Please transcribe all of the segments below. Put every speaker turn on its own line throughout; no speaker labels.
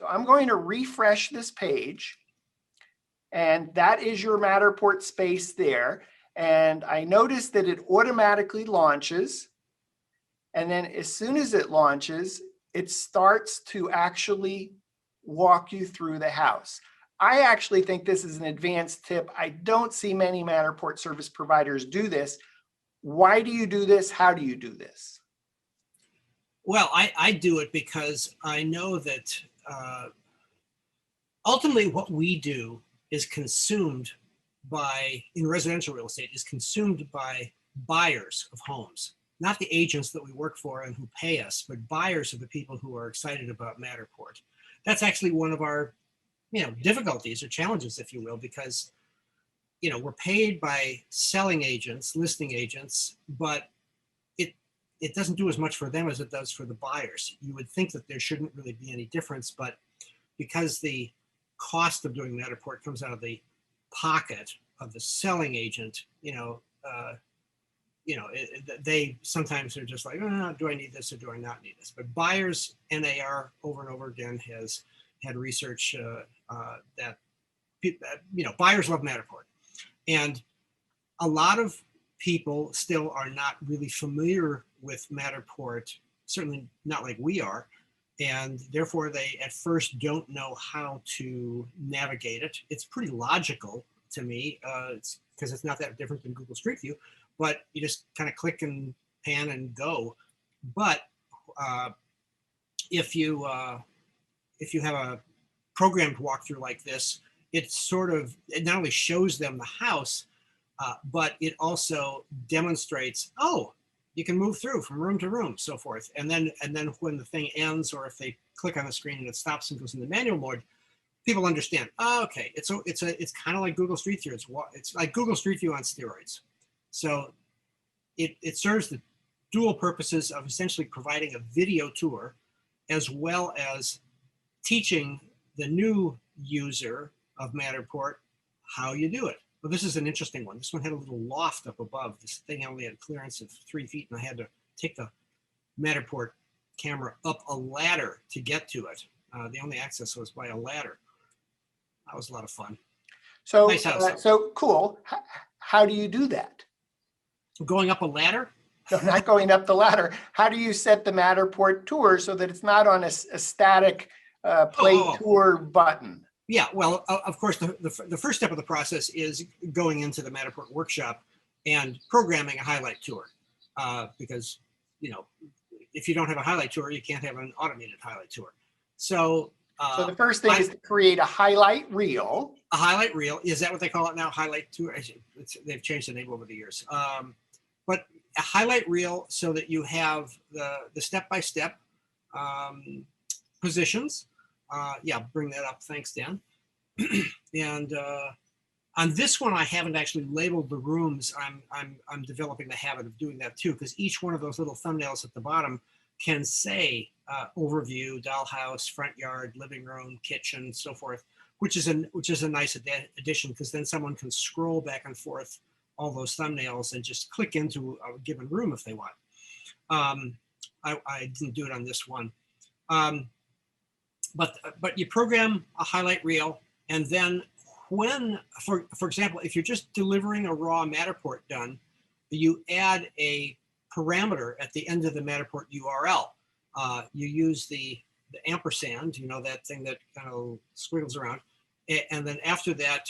So I'm going to refresh this page, and that is your Matterport space there. And I notice that it automatically launches. And then as soon as it launches, it starts to actually walk you through the house. I actually think this is an advanced tip. I don't see many Matterport service providers do this. Why do you do this? How do you do this?
Well, I do it because I know that ultimately what we do is consumed by, in residential real estate, is consumed by buyers of homes, not the agents that we work for and who pay us, but buyers are the people who are excited about Matterport. That's actually one of our, difficulties or challenges, if you will, because, we're paid by selling agents, listing agents, but it doesn't do as much for them as it does for the buyers. You would think that there shouldn't really be any difference, but because the cost of doing Matterport comes out of the pocket of the selling agent, they sometimes are just like, oh, do I need this or do I not need this? But buyers, NAR over and over again has had research that buyers love Matterport, and a lot of people still are not really familiar with Matterport, certainly not like we are, and therefore they at first don't know how to navigate it. It's pretty logical to me, it's because it's not that different than Google Street View, but you just kind of click and pan and go. But if you have a programmed walkthrough like this, it not only shows them the house, but it also demonstrates, oh, you can move through from room to room, so forth. And then when the thing ends, or if they click on the screen and it stops and goes into manual mode, people understand. Oh, okay, it's kind of like Google Street View. It's like Google Street View on steroids. So it serves the dual purposes of essentially providing a video tour, as well as teaching the new user of Matterport how you do it. Well, this is an interesting one. This one had a little loft up above. This thing only had clearance of 3 feet, and I had to take the Matterport camera up a ladder to get to it. The only access was by a ladder. That was a lot of fun.
So,
nice house,
so cool. How do you do that?
Going up a ladder?
No, not going up the ladder. How do you set the Matterport tour so that it's not on a static play tour button?
Yeah, well, of course, the first step of the process is going into the Matterport workshop and programming a highlight tour, because if you don't have a highlight tour, you can't have an automated highlight tour. So
the first thing is to create a highlight reel.
A highlight reel, is that what they call it now? Highlight tour? They've changed the name over the years. But a highlight reel so that you have the step-by-step positions. Yeah, bring that up. Thanks, Dan. And on this one, I haven't actually labeled the rooms. I'm developing the habit of doing that too, because each one of those little thumbnails at the bottom can say overview, dollhouse, front yard, living room, kitchen, so forth, which is a nice addition, because then someone can scroll back and forth all those thumbnails and just click into a given room if they want. I didn't do it on this one. But you program a highlight reel, and then when, for example, if you're just delivering a raw Matterport done, you add a parameter at the end of the Matterport URL. You use the ampersand, that thing that kind of squiggles around, and then after that,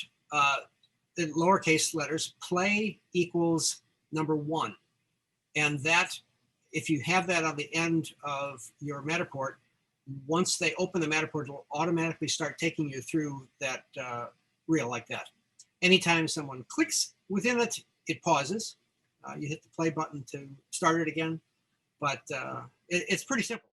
in lowercase letters, play equals #1, and that, if you have that on the end of your Matterport, once they open the Matterport, it will automatically start taking you through that reel like that. Anytime someone clicks within it, it pauses. You hit the play button to start it again, but it's pretty simple.